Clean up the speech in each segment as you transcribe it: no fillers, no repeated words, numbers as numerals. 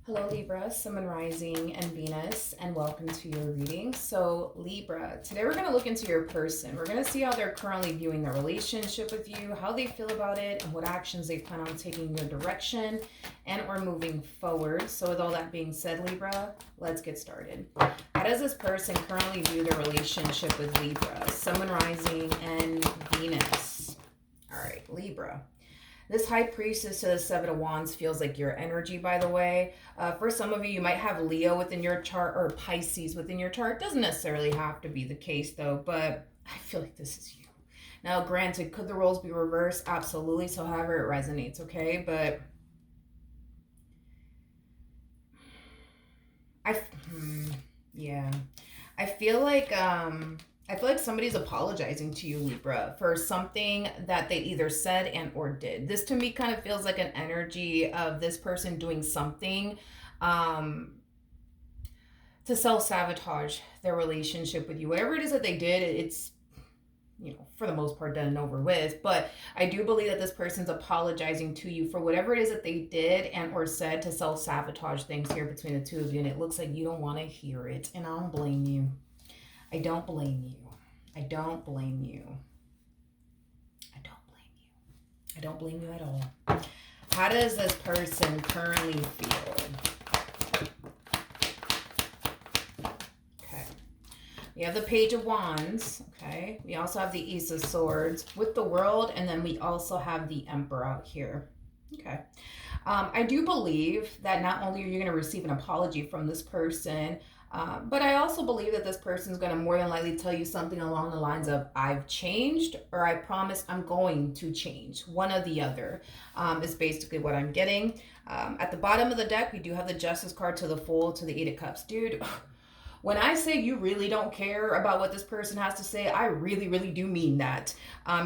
Hello Libra, Sun, Rising, and Venus, and welcome to your reading. So Libra, today we're going to look into your person. We're going to see how they're currently viewing their relationship with you, how they feel about it, and what actions they plan on taking in your direction and or moving forward. So with all that being said, Libra, let's get started. How does this person currently view their relationship with Libra, Sun, Rising, and Venus? All right, Libra. This High Priestess to the Seven of Wands feels like your energy, by the way. For some of you, you might have Leo within your chart or Pisces within your chart. Doesn't necessarily have to be the case, though, but I feel like this is you. Now, granted, could the roles be reversed? Absolutely. So however it resonates, okay? But yeah. I feel like somebody's apologizing to you, Libra, for something that they either said and or did. This to me kind of feels like an energy of this person doing something to self-sabotage their relationship with you. Whatever it is that they did, it's, for the most part done and over with. But I do believe that this person's apologizing to you for whatever it is that they did and or said to self-sabotage things here between the two of you. And it looks like you don't want to hear it. And I don't blame you. I don't blame you. I don't blame you. I don't blame you. I don't blame you at all. How does this person currently feel? Okay. We have the Page of Wands. Okay. We also have the Ace of Swords with the World. And then we also have the Emperor out here. Okay. I do believe that not only are you going to receive an apology from this person, but I also believe that this person is going to more than likely tell you something along the lines of, I've changed, or I promise I'm going to change. One or the other is basically what I'm getting. At the bottom of the deck, we do have the Justice card to the Fool, to the Eight of Cups. Dude, when I say you really don't care about what this person has to say, I really, really do mean that.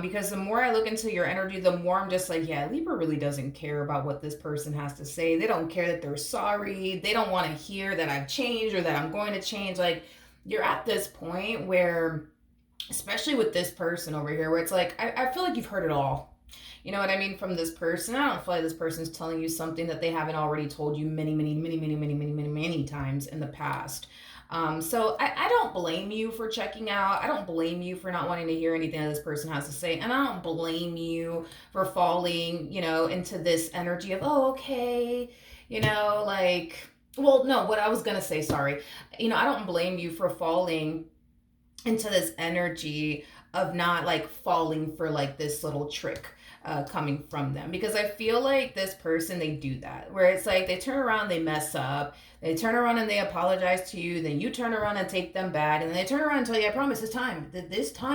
Because the more I look into your energy, the more I'm just like, yeah, Libra really doesn't care about what this person has to say. They don't care that they're sorry. They don't want to hear that I've changed or that I'm going to change. Like, you're at this point where, especially with this person over here, where it's like, I feel like you've heard it all. You know what I mean? From this person. I don't feel like this person's telling you something that they haven't already told you many times in the past. So I don't blame you for checking out. I don't blame you for not wanting to hear anything that this person has to say. And I don't blame you for falling, into this energy of, oh, okay, what I was going to say, sorry. I don't blame you for falling into this energy of not like falling for like this little trick coming from them, because I feel like this person, they do that where it's like they turn around, they mess up, they turn around and they apologize to you, then you turn around and take them back, and then they turn around and tell you, I promise this time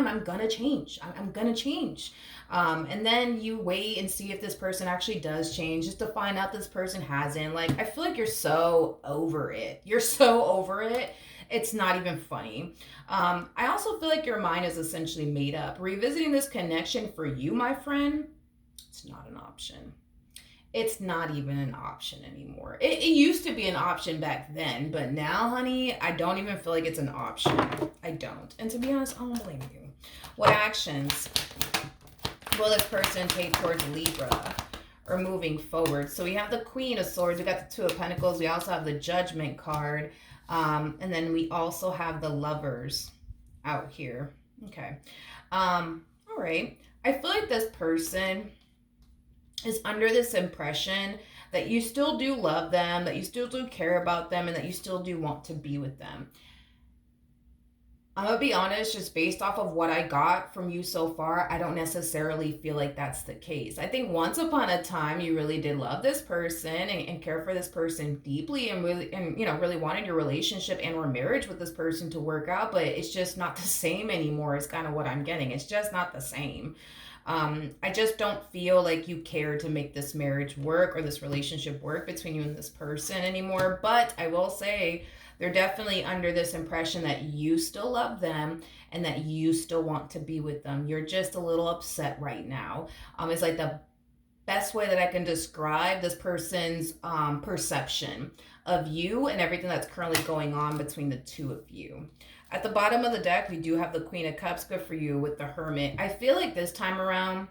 I'm gonna change. I'm gonna change. And then you wait and see if this person actually does change, just to find out this person hasn't. Like, I feel like you're so over it. You're so over it. It's not even funny. I also feel like your mind is essentially made up. Revisiting this connection for you, my friend, it's not an option. It's not even an option anymore. It used to be an option back then, but now, honey, I don't even feel like it's an option. I don't. And to be honest, I don't blame you. What actions will this person take towards Libra or moving forward? So we have the Queen of Swords. We got the Two of Pentacles. We also have the Judgment card. And then we also have the Lovers out here. Okay. All right. I feel like this person is under this impression that you still do love them, that you still do care about them, and that you still do want to be with them. I'm gonna be honest, just based off of what I got from you so far, I don't necessarily feel like that's the case. I think once upon a time you really did love this person and care for this person deeply, and really wanted your relationship and or marriage with this person to work out, but it's just not the same anymore. Is kind of what I'm getting. It's just not the same. I just don't feel like you care to make this marriage work or this relationship work between you and this person anymore. But I will say, they're definitely under this impression that you still love them and that you still want to be with them. You're just a little upset right now. It's like the best way that I can describe this person's perception of you and everything that's currently going on between the two of you. At the bottom of the deck, we do have the Queen of Cups. Good for you with the Hermit. I feel like this time around,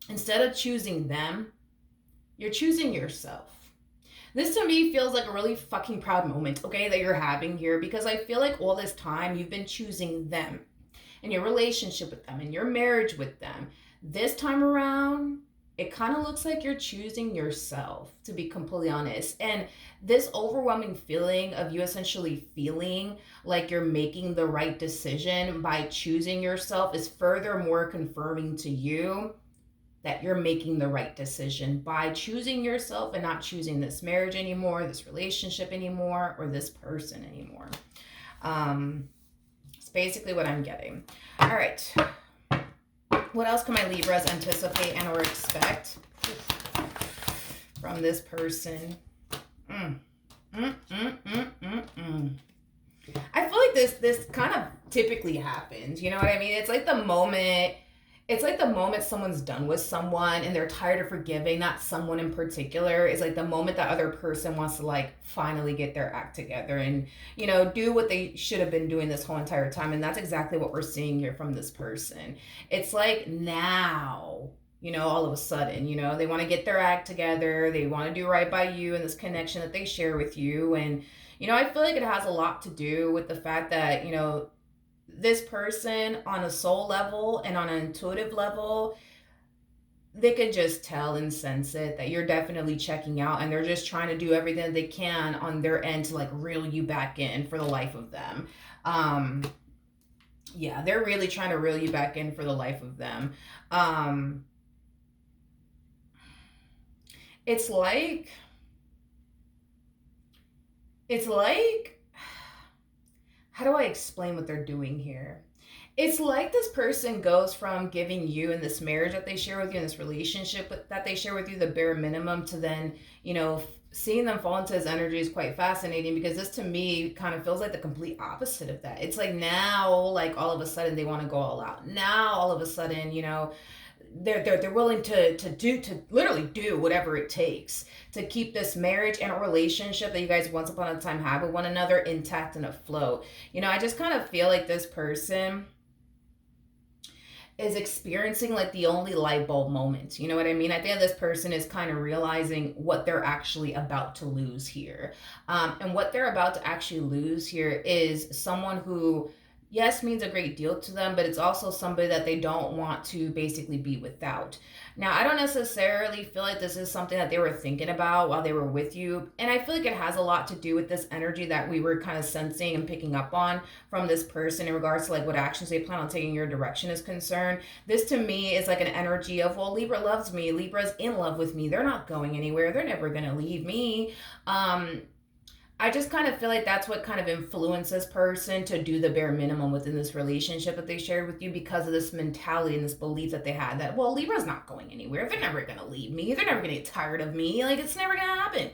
instead of choosing them, you're choosing yourself. This to me feels like a really fucking proud moment, okay, that you're having here, because I feel like all this time you've been choosing them and your relationship with them and your marriage with them. This time around, it kind of looks like you're choosing yourself, to be completely honest. And this overwhelming feeling of you essentially feeling like you're making the right decision by choosing yourself is furthermore confirming to you that you're making the right decision by choosing yourself and not choosing this marriage anymore, this relationship anymore, or this person anymore. It's basically what I'm getting. All right. What else can my Libras anticipate and or expect from this person? I feel like this kind of typically happens. You know what I mean? It's like the moment someone's done with someone and they're tired of forgiving that someone in particular is like the moment that other person wants to like finally get their act together and, do what they should have been doing this whole entire time. And that's exactly what we're seeing here from this person. It's like now, all of a sudden, they want to get their act together. They want to do right by you and this connection that they share with you. And, I feel like it has a lot to do with the fact that, this person on a soul level and on an intuitive level, they could just tell and sense it that you're definitely checking out, and they're just trying to do everything that they can on their end to like reel you back in for the life of them. Yeah, they're really trying to reel you back in for the life of them. It's like how do I explain what they're doing here? It's like this person goes from giving you in this marriage that they share with you, in this relationship that they share with you, the bare minimum, to then, seeing them fall into his energy is quite fascinating, because this to me kind of feels like the complete opposite of that. It's like now, like all of a sudden they want to go all out. Now all of a sudden, they're willing to literally do whatever it takes to keep this marriage and a relationship that you guys once upon a time had with one another intact and afloat. I just kind of feel like this person is experiencing like the only light bulb moment. You know what I mean? I think this person is kind of realizing what they're actually about to lose here. And what they're about to actually lose here is someone who, yes, means a great deal to them, but it's also somebody that they don't want to basically be without. Now, I don't necessarily feel like this is something that they were thinking about while they were with you. And I feel like it has a lot to do with this energy that we were kind of sensing and picking up on from this person in regards to like what actions they plan on taking your direction is concerned. This to me is like an energy of, well, Libra loves me. Libra's in love with me. They're not going anywhere. They're never going to leave me. I just kind of feel like that's what kind of influenced this person to do the bare minimum within this relationship that they shared with you, because of this mentality and this belief that they had that, well, Libra's not going anywhere. They're never going to leave me. They're never going to get tired of me. Like, it's never going to happen.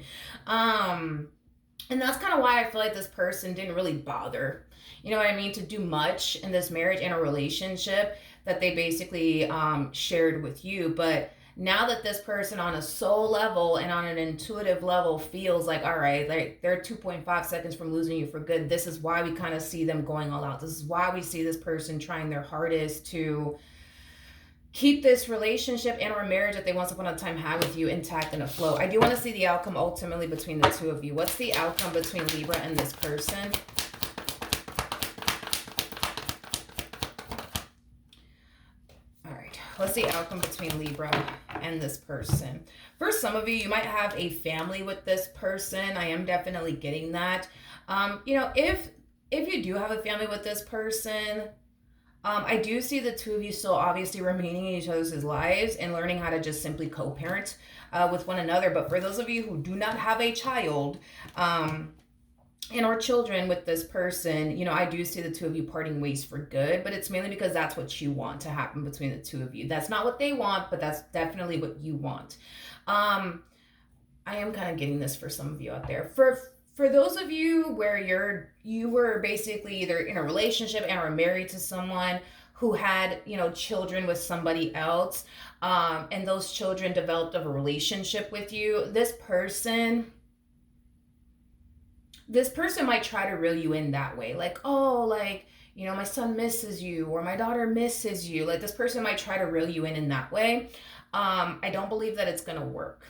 And that's kind of why I feel like this person didn't really bother, you know what I mean, to do much in this marriage and a relationship that they basically shared with you. But now that this person on a soul level and on an intuitive level feels like, all right, like they're 2.5 seconds from losing you for good, this is why we kind of see them going all out. This is why we see this person trying their hardest to keep this relationship and or marriage that they once upon a time had with you intact and afloat. I do want to see the outcome ultimately between the two of you. What's the outcome between Libra and this person? What's the outcome between Libra and this person? For some of you, you might have a family with this person. I am definitely getting that. If you do have a family with this person, I do see the two of you still obviously remaining in each other's lives and learning how to just simply co-parent with one another. But for those of you who do not have a child, and our children with this person, I do see the two of you parting ways for good, but it's mainly because that's what you want to happen between the two of you. That's not what they want, but that's definitely what you want. I am kind of getting this for some of you out there. For those of you where you were basically either in a relationship and are married to someone who had, children with somebody else, and those children developed a relationship with you, this person might try to reel you in that way. Like, oh, like, my son misses you or my daughter misses you. Like, this person might try to reel you in that way. I don't believe that it's going to work.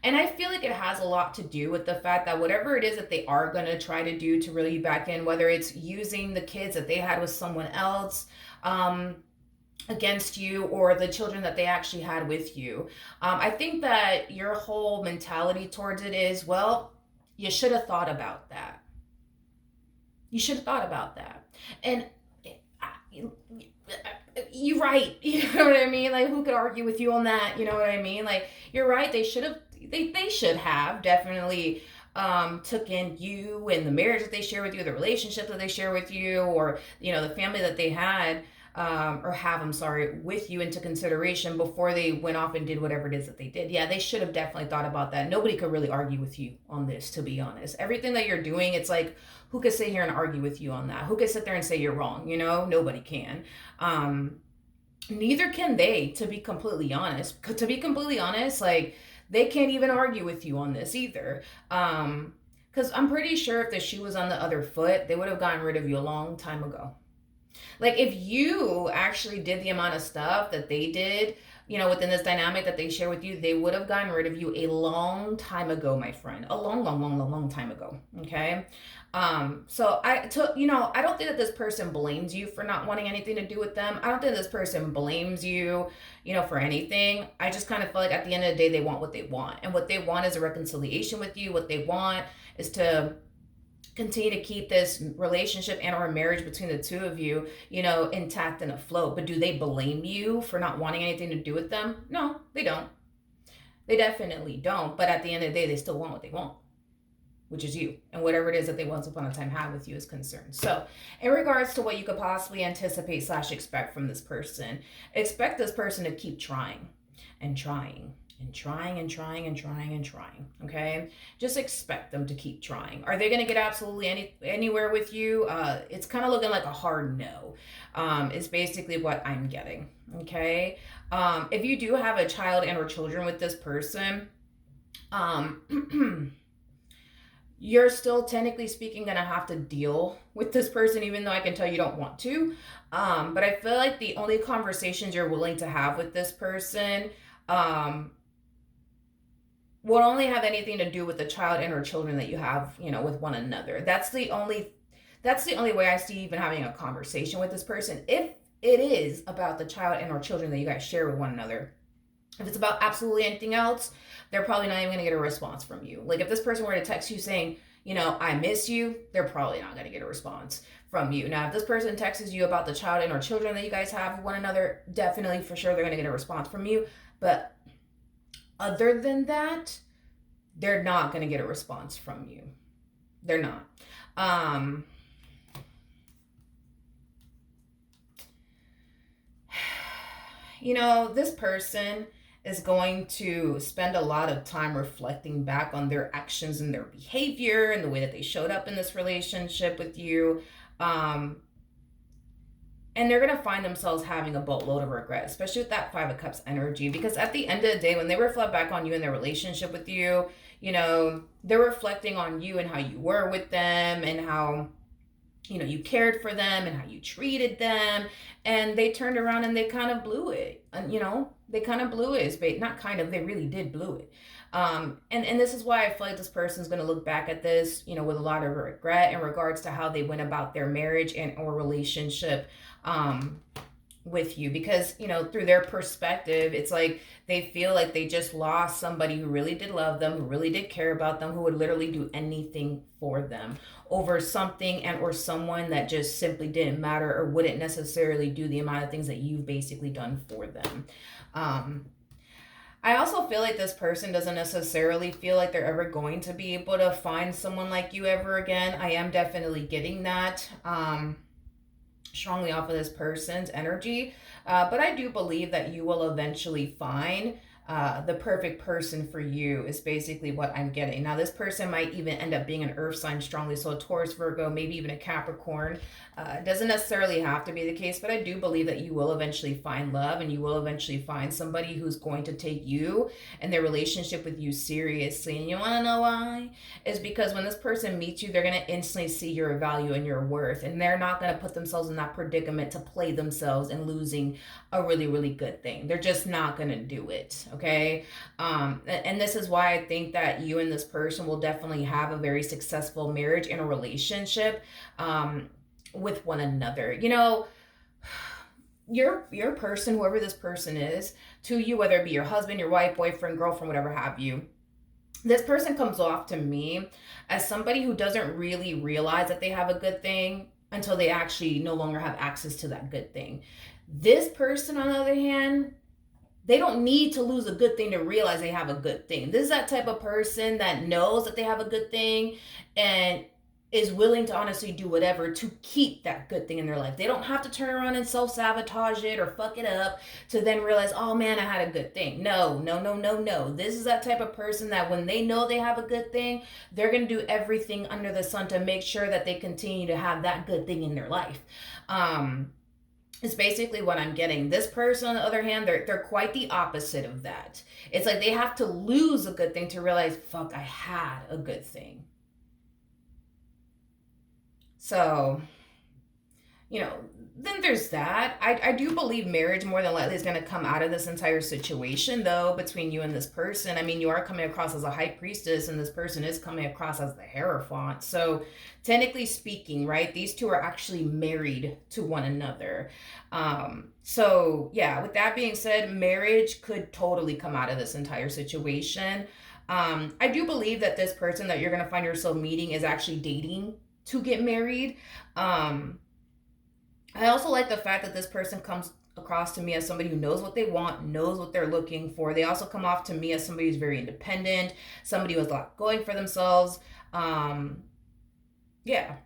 And I feel like it has a lot to do with the fact that whatever it is that they are going to try to do to really back in, whether it's using the kids that they had with someone else, against you, or the children that they actually had with you. I think that your whole mentality towards it is, well, you should have thought about that. You should have thought about that. And you're right. You know what I mean? Like, who could argue with you on that? You know what I mean? Like, you're right. They should have definitely took in you and the marriage that they share with you, the relationship that they share with you, or, the family that they had, or have, I'm sorry, with you into consideration before they went off and did whatever it is that they did. Yeah, they should have definitely thought about that. Nobody could really argue with you on this, to be honest. Everything that you're doing, it's like, who could sit here and argue with you on that? Who could sit there and say you're wrong? Nobody can. Neither can they, to be completely honest. To be completely honest, like, they can't even argue with you on this either. Because I'm pretty sure if the shoe was on the other foot, they would have gotten rid of you a long time ago. Like, if you actually did the amount of stuff that they did, within this dynamic that they share with you, they would have gotten rid of you a long time ago, my friend. A long, long, long, long, long time ago. Okay. So I don't think that this person blames you for not wanting anything to do with them. I don't think this person blames you, for anything. I just kind of feel like at the end of the day, they want what they want. And what they want is a reconciliation with you. What they want is to continue to keep this relationship and or marriage between the two of you, intact and afloat. But do they blame you for not wanting anything to do with them? No, they don't. They definitely don't. But at the end of the day, they still want what they want, which is you, and whatever it is that they once upon a time had with you is concerned. So in regards to what you could possibly anticipate / expect from this person, expect this person to keep trying and trying and trying and trying and trying and trying. Okay, just expect them to keep trying. Are they going to get absolutely anywhere with you? It's kind of looking like a hard no. Is basically what I'm getting. Okay, if you do have a child and or children with this person, you're still technically speaking going to have to deal with this person, even though I can tell you don't want to. But I feel like the only conversations you're willing to have with this person will only have anything to do with the child and or children that you have, with one another. That's the only way I see even having a conversation with this person. If it is about the child and or children that you guys share with one another. If it's about absolutely anything else, they're probably not even going to get a response from you. Like, if this person were to text you saying, I miss you, they're probably not going to get a response from you. Now, if this person texts you about the child and or children that you guys have with one another, definitely for sure they're going to get a response from you. But other than that, they're not going to get a response from you. They're not. This person is going to spend a lot of time reflecting back on their actions and their behavior and the way that they showed up in this relationship with you. And they're going to find themselves having a boatload of regret, especially with that 5 of Cups energy. Because at the end of the day, when they reflect back on you and their relationship with you, they're reflecting on you and how you were with them and how, you cared for them and how you treated them. And they turned around and they kind of blew it. And, they kind of blew it. They really did blow it. And this is why I feel like this person's going to look back at this, with a lot of regret in regards to how they went about their marriage and or relationship with you. Because, through their perspective, it's like they feel like they just lost somebody who really did love them, who really did care about them, who would literally do anything for them over something and or someone that just simply didn't matter or wouldn't necessarily do the amount of things that you've basically done for them. I also feel like this person doesn't necessarily feel like they're ever going to be able to find someone like you ever again. I am definitely getting that strongly off of this person's energy. But I do believe that you will eventually find the perfect person for you is basically what I'm getting. Now, this person might even end up being an earth sign strongly. So a Taurus, Virgo, maybe even a Capricorn. Doesn't necessarily have to be the case, but I do believe that you will eventually find love and you will eventually find somebody who's going to take you and their relationship with you seriously. And you want to know why? Is because when this person meets you, they're going to instantly see your value and your worth. And they're not going to put themselves in that predicament to play themselves and losing a really, really good thing. They're just not going to do it. okay? And this is why I think that you and this person will definitely have a very successful marriage and a relationship with one another. You know, your person, whoever this person is, to you, whether it be your husband, your wife, boyfriend, girlfriend, whatever have you, this person comes off to me as somebody who doesn't really realize that they have a good thing until they actually no longer have access to that good thing. This person, on the other hand, they don't need to lose a good thing to realize they have a good thing. This is that type of person that knows that they have a good thing and is willing to honestly do whatever to keep that good thing in their life. They don't have to turn around and self-sabotage it or fuck it up to then realize, oh man, I had a good thing. No, no, no, no, no. This is that type of person that when they know they have a good thing, they're going to do everything under the sun to make sure that they continue to have that good thing in their life. It's basically what I'm getting. This person, on the other hand, they're quite the opposite of that. It's like they have to lose a good thing to realize, fuck, I had a good thing. So, you know, then there's that. I do believe marriage more than likely is going to come out of this entire situation, though, between you and this person. I mean, you are coming across as a high priestess, and this person is coming across as the Hierophant. So, technically speaking, right, these two are actually married to one another. So, yeah, with that being said, marriage could totally come out of this entire situation. I do believe that this person that you're going to find yourself meeting is actually dating to get married. I also like the fact that this person comes across to me as somebody who knows what they want, knows what they're looking for. They also come off to me as somebody who's very independent, somebody who has a lot going for themselves. Yeah,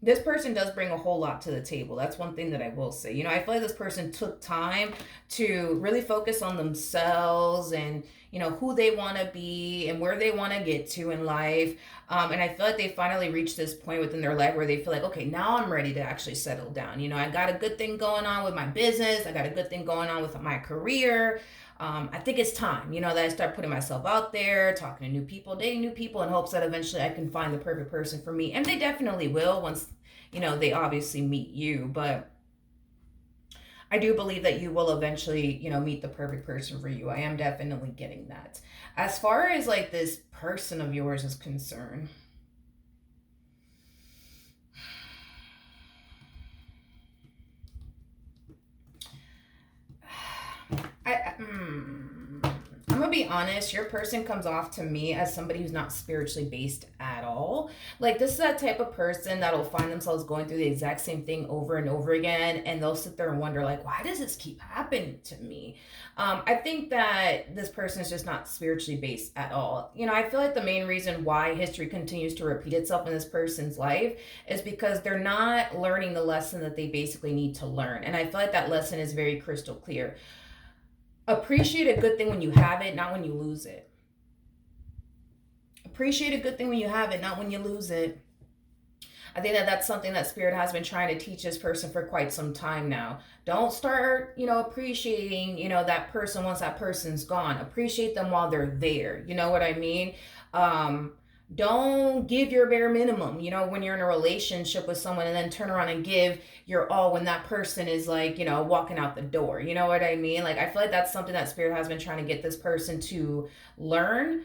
this person does bring a whole lot to the table. That's one thing that I will say. You know, I feel like this person took time to really focus on themselves and, you know, who they want to be and where they want to get to in life. And I feel like they finally reached this point within their life where they feel like, okay, now I'm ready to actually settle down. You know, I got a good thing going on with my business. I got a good thing going on with my career. I think it's time, you know, that I start putting myself out there, talking to new people, dating new people in hopes that eventually I can find the perfect person for me. And they definitely will once, you know, they obviously meet you. But I do believe that you will eventually, you know, meet the perfect person for you. I am definitely getting that. As far as like this person of yours is concerned, I'm gonna be honest, your person comes off to me as somebody who's not spiritually based at all. Like, this is that type of person that'll find themselves going through the exact same thing over and over again, and they'll sit there and wonder, like, why does this keep happening to me? I think that this person is just not spiritually based at all. You know, I feel like the main reason why history continues to repeat itself in this person's life is because they're not learning the lesson that they basically need to learn. And I feel like that lesson is very crystal clear. Appreciate a good thing when you have it, not when you lose it. Appreciate a good thing when you have it, not when you lose it. I think that that's something that Spirit has been trying to teach this person for quite some time now. Don't start, you know, appreciating, you know, that person once that person's gone. Appreciate them while they're there. You know what I mean? Don't give your bare minimum, you know, when you're in a relationship with someone, and then turn around and give your all when that person is like, you know, walking out the door. You know what I mean? Like, I feel like that's something that Spirit has been trying to get this person to learn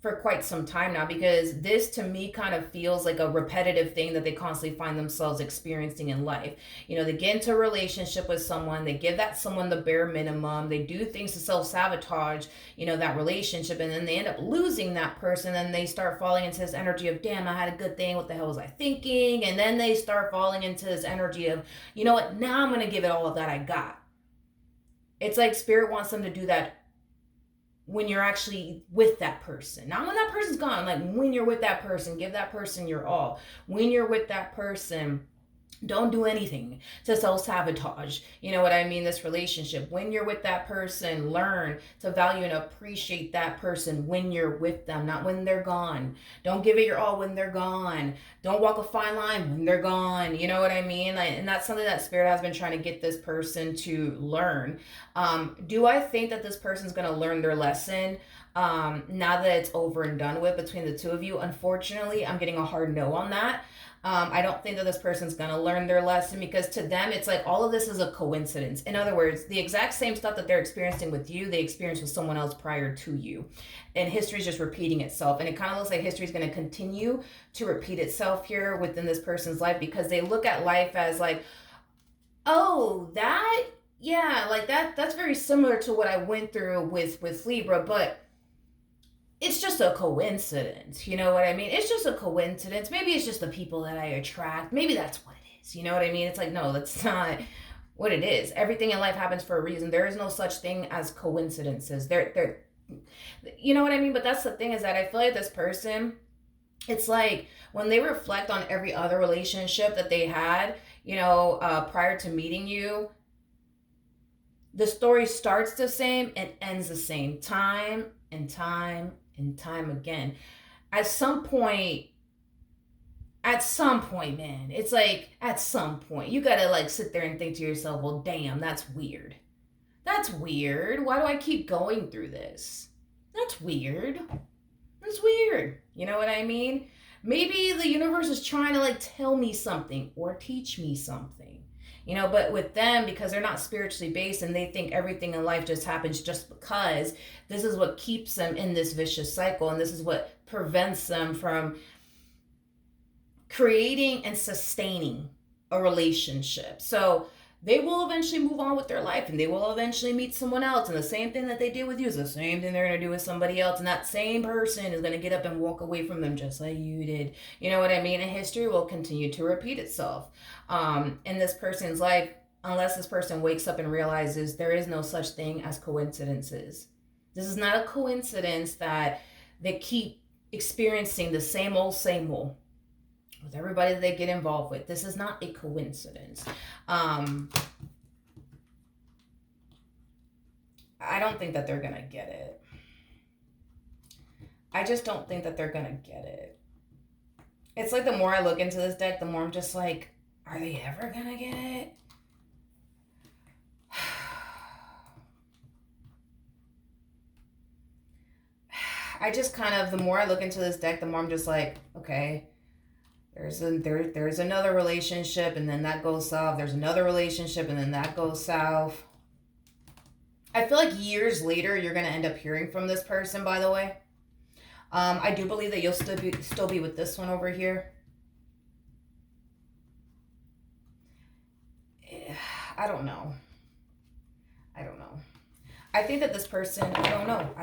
for quite some time now, because this to me kind of feels like a repetitive thing that they constantly find themselves experiencing in life. You know, they get into a relationship with someone, they give that someone the bare minimum, they do things to self-sabotage, you know, that relationship, and then they end up losing that person, and they start falling into this energy of, damn, I had a good thing, what the hell was I thinking? And then they start falling into this energy of, you know what, now I'm going to give it all that I got. It's like Spirit wants them to do that when you're actually with that person, not when that person's gone. Like, when you're with that person, give that person your all. When you're with that person, don't do anything to self-sabotage, you know what I mean, this relationship. When you're with that person, learn to value and appreciate that person when you're with them, not when they're gone. Don't give it your all when they're gone. Don't walk a fine line when they're gone, you know what I mean? Like, and that's something that Spirit has been trying to get this person to learn. Do I think that this person's going to learn their lesson? Now that it's over and done with between the two of you, unfortunately, I'm getting a hard no on that. I don't think that this person's gonna learn their lesson, because to them, it's like all of this is a coincidence. In other words, the exact same stuff that they're experiencing with you, they experienced with someone else prior to you. And history is just repeating itself. And it kind of looks like history is gonna continue to repeat itself here within this person's life, because they look at life as like, oh, that, yeah, like that's very similar to what I went through with Libra, but it's just a coincidence. You know what I mean? It's just a coincidence. Maybe it's just the people that I attract. Maybe that's what it is. You know what I mean? It's like, no, that's not what it is. Everything in life happens for a reason. There is no such thing as coincidences. You know what I mean? But that's the thing, is that I feel like this person, it's like when they reflect on every other relationship that they had, prior to meeting you, the story starts the same and ends the same, time and time and time again. At some point, man, it's like at some point you gotta like sit there and think to yourself, well, damn, that's weird. That's weird. Why do I keep going through this? That's weird. That's weird. You know what I mean? Maybe the universe is trying to like tell me something or teach me something. But with them, because they're not spiritually based and they think everything in life just happens just because, this is what keeps them in this vicious cycle, and this is what prevents them from creating and sustaining a relationship. So they will eventually move on with their life, and they will eventually meet someone else, and the same thing that they did with you is the same thing they're going to do with somebody else, and that same person is going to get up and walk away from them just like you did. You know what I mean? And history will continue to repeat itself in this person's life, unless this person wakes up and realizes there is no such thing as coincidences. This is not a coincidence that they keep experiencing the same old with everybody that they get involved with. This is not a coincidence. I don't think that they're gonna get it. I just don't think that they're gonna get it. It's like the more I look into this deck, the more I'm just like, are they ever gonna get it? The more I look into this deck, the more I'm just like, okay, there's another relationship, and then that goes south. There's another relationship, and then that goes south. I feel like years later, you're going to end up hearing from this person, by the way. I do believe that you'll still be with this one over here. I don't know. I think that this person, I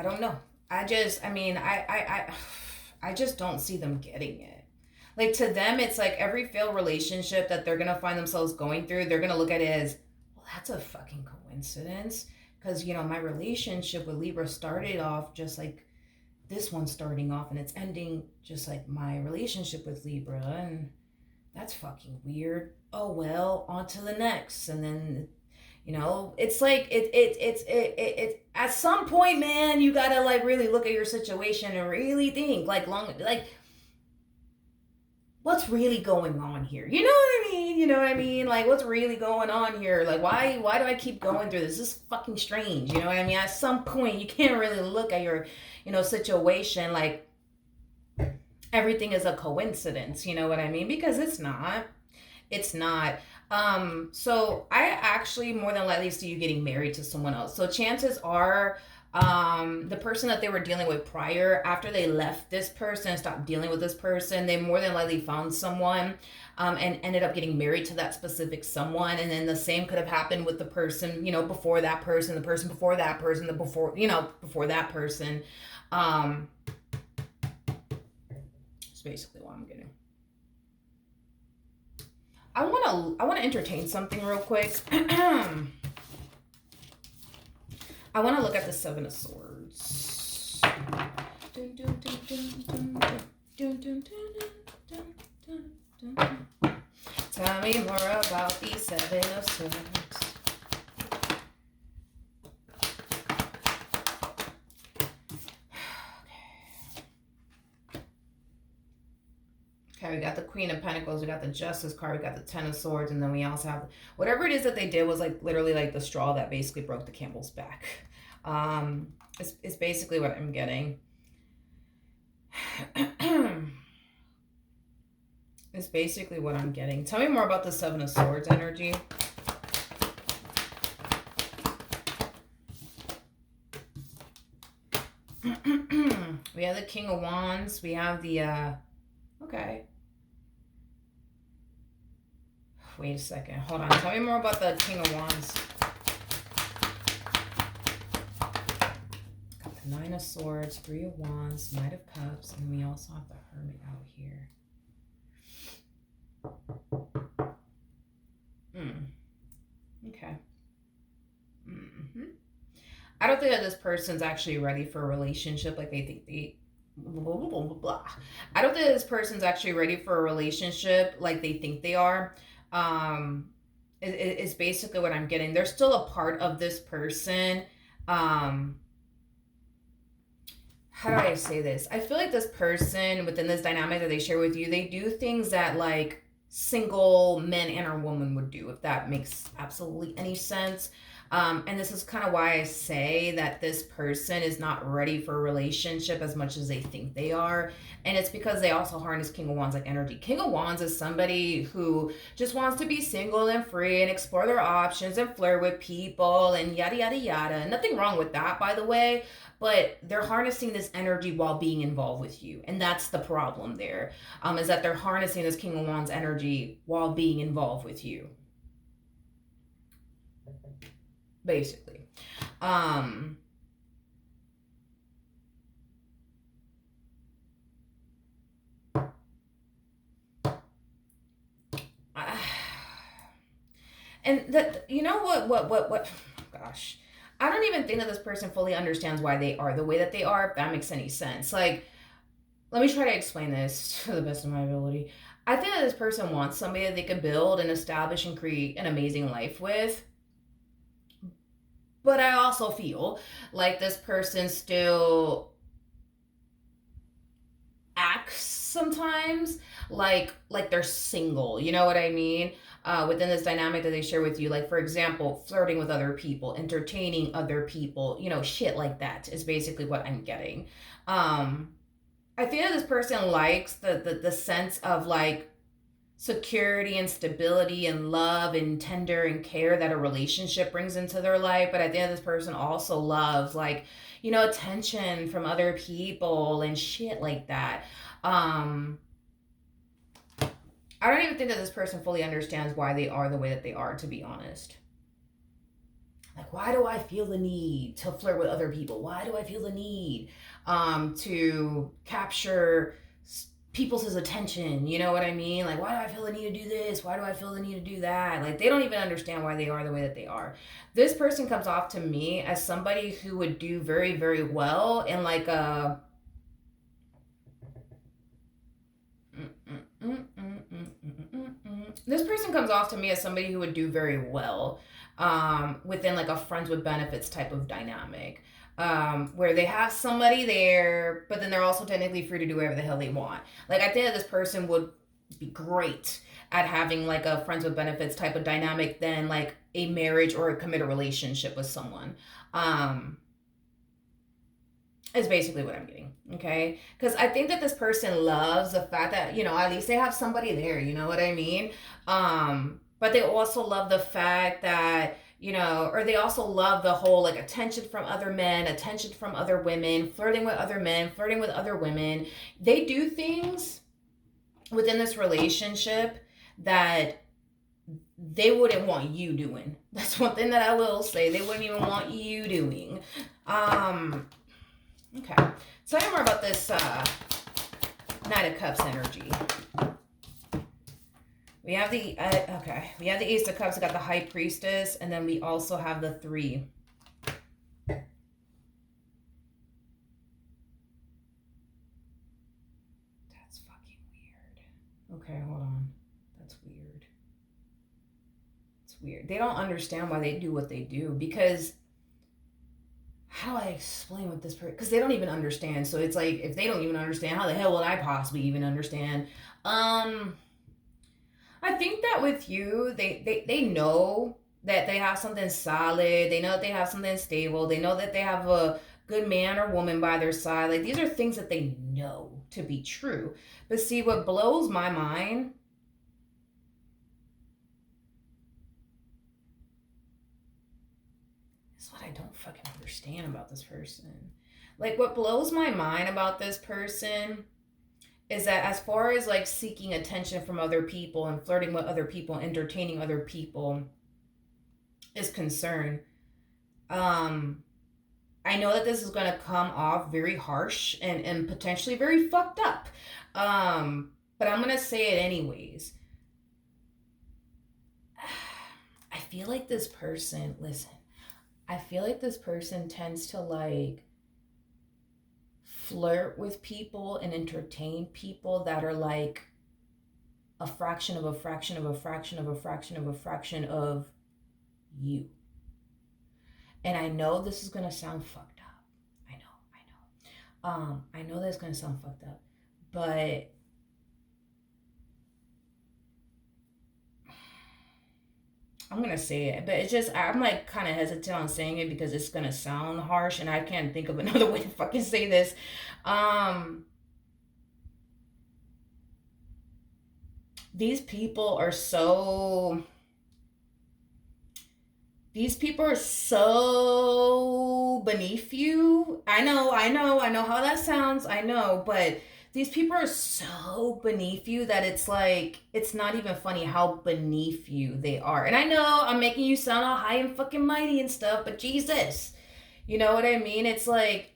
don't know. I just don't see them getting it. Like, to them, it's like every failed relationship that they're going to find themselves going through, they're going to look at it as, well, that's a fucking coincidence. Because, my relationship with Libra started off just like this one starting off, and it's ending just like my relationship with Libra. And that's fucking weird. Oh, well, on to the next. And then, it's like, it at some point, man, you got to like really look at your situation and really think what's really going on here? You know what I mean? Like, what's really going on here? Like, why do I keep going through this? This is fucking strange. You know what I mean? At some point, you can't really look at your, situation like everything is a coincidence. You know what I mean? Because it's not. So I actually more than likely see you getting married to someone else. So chances are, the person that they were dealing with prior, after they left this person, stopped dealing with this person, they more than likely found someone, and ended up getting married to that specific someone. And then the same could have happened with the person, before that person, the person before that person, before that person. That's basically what I'm getting. I want to entertain something real quick. I want to look at the Seven of Swords. Tell me more about the Seven of Swords. Okay, we got the Queen of Pentacles, we got the Justice card, we got the Ten of Swords, and then we also have whatever it is that they did was like literally like the straw that basically broke the camel's back. It's basically what I'm getting. It's basically what I'm getting. Tell me more about the Seven of Swords energy. We have the King of Wands. We have the, okay. Wait a second. Hold on. Tell me more about the King of Wands. Got the Nine of Swords, Three of Wands, Knight of Cups, and we also have the Hermit out here. Okay. I don't think that this person's actually ready for a relationship like they think they blah, blah, blah, blah, blah. I don't think that this person's actually ready for a relationship like they think they are. It's basically what I'm getting. There's still a part of this person. How do I say this? I feel like this person within this dynamic that they share with you, they do things that like single men and or woman would do, if that makes absolutely any sense. And this is kind of why I say that this person is not ready for a relationship as much as they think they are. And it's because they also harness King of Wands like energy. King of Wands is somebody who just wants to be single and free and explore their options and flirt with people and yada, yada, yada. Nothing wrong with that, by the way. But they're harnessing this energy while being involved with you. And that's the problem there, is that they're harnessing this King of Wands energy while being involved with you. Basically. And that, you know what, gosh, I don't even think that this person fully understands why they are the way that they are, if that makes any sense. Like, let me try to explain this to the best of my ability. I think that this person wants somebody that they can build and establish and create an amazing life with. But I also feel like this person still acts sometimes like they're single. You know what I mean? Within this dynamic that they share with you, like for example, flirting with other people, entertaining other people, shit like that is basically what I'm getting. I think that this person likes the sense of like security and stability and love and tender and care that a relationship brings into their life. But I think this person also loves like, attention from other people and shit like that. I don't even think that this person fully understands why they are the way that they are, to be honest. Like, why do I feel the need to flirt with other people? Why do I feel the need to capture people's attention? You know what I mean? Like, why do I feel the need to do this? Why do I feel the need to do that? Like, they don't even understand why they are the way that they are. This person comes off to me as somebody who would do very, very well in like a this person comes off to me as somebody who would do very well within like a friends with benefits type of dynamic, where they have somebody there, but then they're also technically free to do whatever the hell they want. Like, I think that this person would be great at having like a friends with benefits type of dynamic than like a marriage or a committed relationship with someone. Is basically what I'm getting, okay? Because I think that this person loves the fact that, at least they have somebody there, you know what I mean? But they also love the fact that, or they also love the whole like attention from other men, attention from other women, flirting with other men, flirting with other women. They do things within this relationship that they wouldn't want you doing. That's one thing that I will say. They wouldn't even want you doing. Okay, so tell me more about this Knight of Cups energy. We have the we have the Ace of Cups. We got the High Priestess, and then we also have the 3. That's fucking weird. Okay, hold on. That's weird. It's weird. They don't understand why they do what they do, because how do I explain what this person, because they don't even understand. So it's like, if they don't even understand, how the hell would I possibly even understand? I think that with you, they know that they have something solid. They know that they have something stable. They know that they have a good man or woman by their side. Like, these are things that they know to be true. But see, what blows my mind is what I don't fucking understand about this person. Like, what blows my mind about this person is that as far as like seeking attention from other people and flirting with other people, entertaining other people is concerned, um, I know that this is going to come off very harsh and potentially very fucked up. But I'm going to say it anyways. I feel like this person, listen, I feel like this person tends to like flirt with people and entertain people that are like a fraction of a fraction of a fraction of a fraction of a fraction of you. And I know this is going to sound fucked up. I know that's going to sound fucked up, but I'm gonna say it, but it's just I'm like kind of hesitant on saying it because it's gonna sound harsh, and I can't think of another way to fucking say this. Um, these people are so. These people are so beneath you. I know how that sounds. I know, but these people are so beneath you that it's like it's not even funny how beneath you they are. And I know I'm making you sound all high and fucking mighty and stuff, but Jesus, you know what I mean? It's like,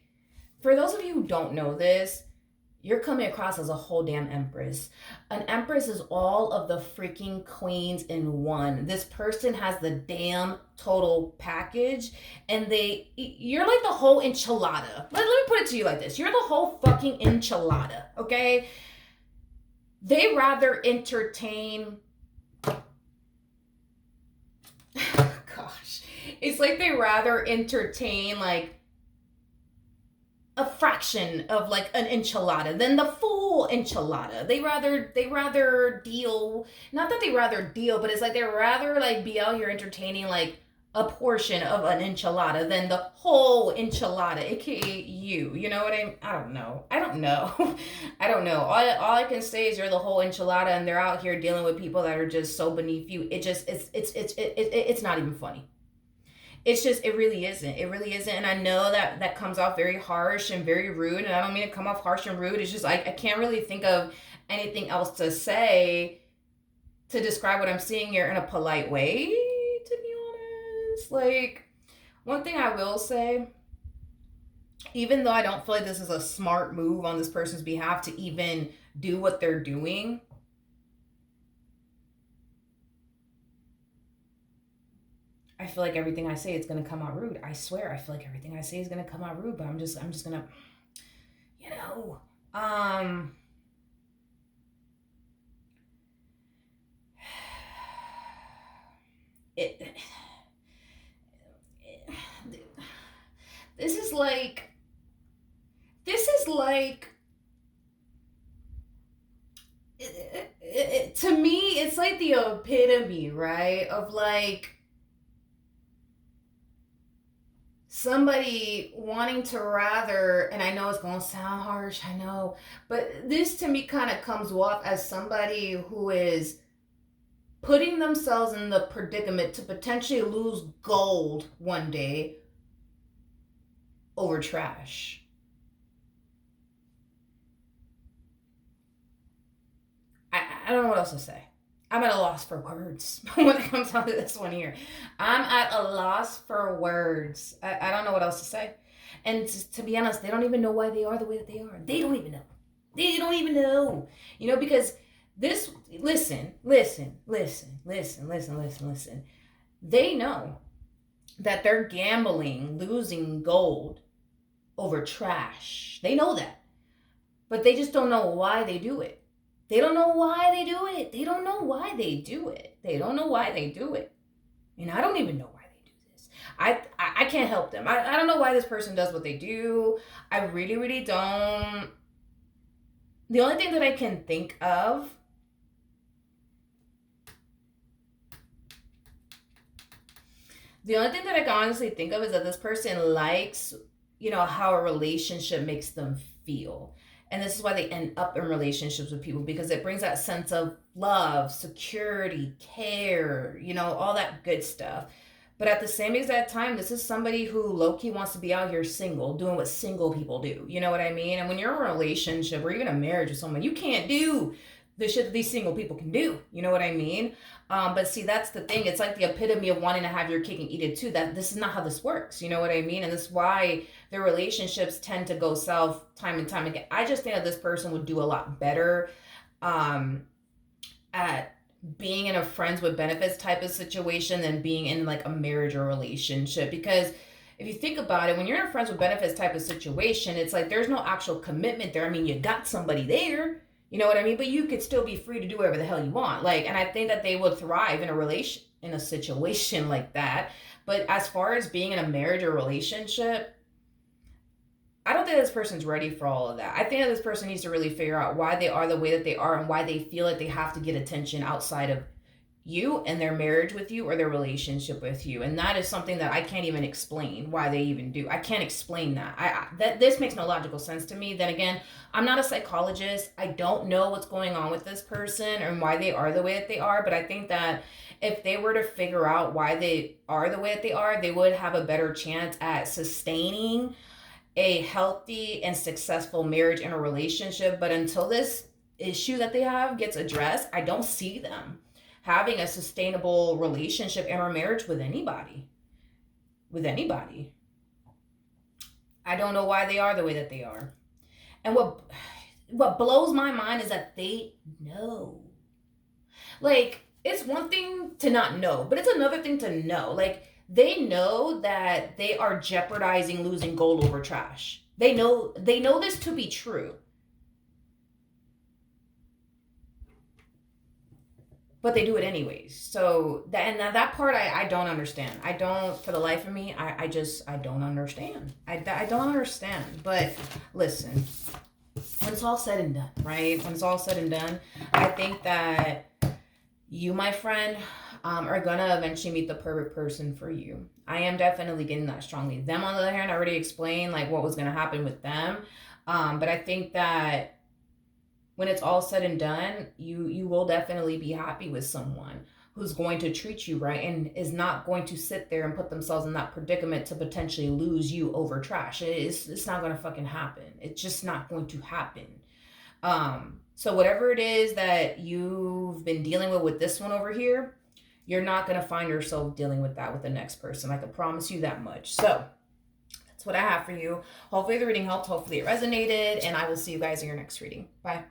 for those of you who don't know this, you're coming across as a whole damn empress. An empress is all of the freaking queens in one. This person has the damn total package, and you're like the whole enchilada. Let me put it to you like this. You're the whole fucking enchilada, okay? They rather entertain gosh. It's like they rather entertain like a fraction of like an enchilada than the full enchilada. They rather deal, not that they rather deal, but it's like they rather like be out here entertaining like a portion of an enchilada than the whole enchilada, aka you. You know what I don't know. I don't know. I don't know. All I can say is you're the whole enchilada, and they're out here dealing with people that are just so beneath you. It's not even funny. It's just, it really isn't. It really isn't. And I know that that comes off very harsh and very rude. And I don't mean to come off harsh and rude. It's just like I can't really think of anything else to say to describe what I'm seeing here in a polite way, to be honest. Like, one thing I will say, even though I don't feel like this is a smart move on this person's behalf to even do what they're doing, I feel like everything I say is gonna come out rude. I swear, I feel like everything I say is gonna come out rude, but I'm just gonna, you know, um, it, it this is like, this is like, to me, it's like the epitome, right, of like somebody wanting to rather, and I know it's gonna sound harsh, I know, but this to me kind of comes off as somebody who is putting themselves in the predicament to potentially lose gold one day over trash. I don't know what else to say. I'm at a loss for words when it comes down to this one here. I'm at a loss for words. I don't know what else to say. And to be honest, they don't even know why they are the way that they are. They don't even know. They don't even know. You know, because this, listen. They know that they're gambling, losing gold over trash. They know that. But they just don't know why they do it. They don't know why they do it. They don't know why they do it. They don't know why they do it. And I don't even know why they do this. I can't help them. I don't know why this person does what they do. I really, really don't. The only thing that I can think of The only thing that I can honestly think of is that this person likes, how a relationship makes them feel. And this is why they end up in relationships with people, because it brings that sense of love, security, care, all that good stuff. But at the same exact time, this is somebody who low key wants to be out here single, doing what single people do. You know what I mean? And when you're in a relationship or even a marriage with someone, you can't do the shit that these single people can do. You know what I mean? But see, that's the thing. It's like the epitome of wanting to have your cake and eat it too. That this is not how this works. You know what I mean? And that's why their relationships tend to go south time and time again. I just think that this person would do a lot better um, at being in a friends with benefits type of situation than being in like a marriage or relationship. Because if you think about it, when you're in a friends with benefits type of situation, it's like there's no actual commitment there. I mean, you got somebody there, you know what I mean? But you could still be free to do whatever the hell you want. Like, and I think that they would thrive in a situation like that. But as far as being in a marriage or relationship, I don't think this person's ready for all of that. I think that this person needs to really figure out why they are the way that they are and why they feel like they have to get attention outside of you and their marriage with you or their relationship with you. And that is something that I can't even explain why they even do. I can't explain that. That this makes no logical sense to me. Then again, I'm not a psychologist. I don't know what's going on with this person and why they are the way that they are, but I think that if they were to figure out why they are the way that they are, they would have a better chance at sustaining a healthy and successful marriage and a relationship. But until this issue that they have gets addressed, I don't see them having a sustainable relationship and or marriage with anybody. With anybody. I don't know why they are the way that they are. And what blows my mind is that they know. Like, it's one thing to not know, but it's another thing to know. Like, they know that they are jeopardizing losing gold over trash. They know this to be true. But they do it anyways. So that part I don't understand. I don't, for the life of me, I don't understand. I don't understand. But listen, when it's all said and done, right? When it's all said and done, I think that you, my friend, are gonna eventually meet the perfect person for you. I am definitely getting that strongly. Them, on the other hand, I already explained like what was gonna happen with them. But I think that when it's all said and done, you will definitely be happy with someone who's going to treat you right and is not going to sit there and put themselves in that predicament to potentially lose you over trash. It's not gonna fucking happen. It's just not going to happen. So whatever it is that you've been dealing with this one over here, you're not going to find yourself dealing with that with the next person. I can promise you that much. So that's what I have for you. Hopefully the reading helped. Hopefully it resonated. And I will see you guys in your next reading. Bye.